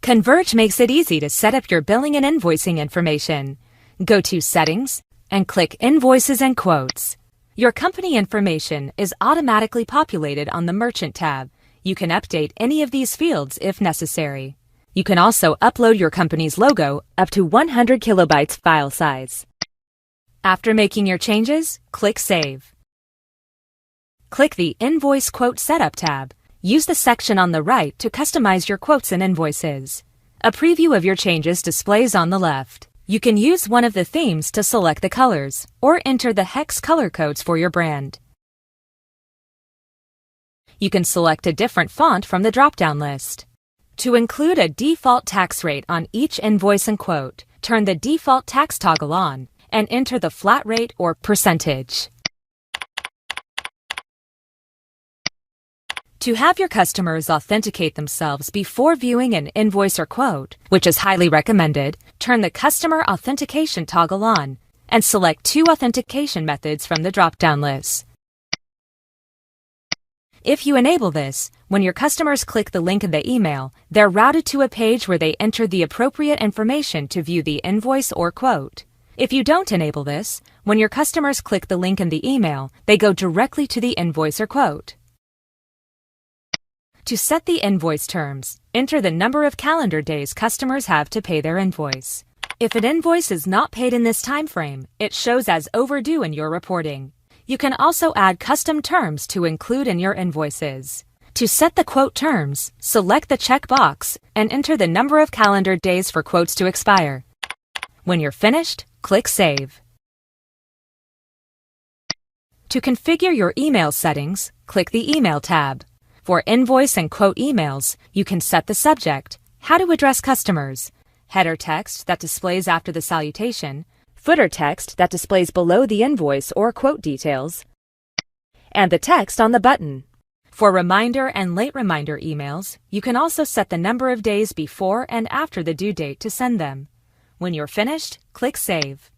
Converge makes it easy to set up your billing and invoicing information. Go to Settings and click Invoices and Quotes. Your company information is automatically populated on the Merchant tab. You can update any of these fields if necessary. You can also upload your company's logo up to 100 kilobytes file size. After making your changes, click Save. Click the Invoice Quote Setup tab. Use the section on the right to customize your quotes and invoices. A preview of your changes displays on the left. You can use one of the themes to select the colors, or enter the hex color codes for your brand. You can select a different font from the drop-down list. To include a default tax rate on each invoice and quote, turn the default tax toggle on and enter the flat rate or percentage. To have your customers authenticate themselves before viewing an invoice or quote, which is highly recommended, turn the Customer Authentication toggle on and select 2 authentication methods from the drop-down list. If you enable this, when your customers click the link in the email, they're routed to a page where they enter the appropriate information to view the invoice or quote. If you don't enable this, when your customers click the link in the email, they go directly to the invoice or quote. To set the invoice terms, enter the number of calendar days customers have to pay their invoice. If an invoice is not paid in this time frame, it shows as overdue in your reporting. You can also add custom terms to include in your invoices. To set the quote terms, select the checkbox and enter the number of calendar days for quotes to expire. When you're finished, click Save. To configure your email settings, click the Email tab. For invoice and quote emails, you can set the subject, how to address customers, header text that displays after the salutation, footer text that displays below the invoice or quote details, and the text on the button. For reminder and late reminder emails, you can also set the number of days before and after the due date to send them. When you're finished, click Save.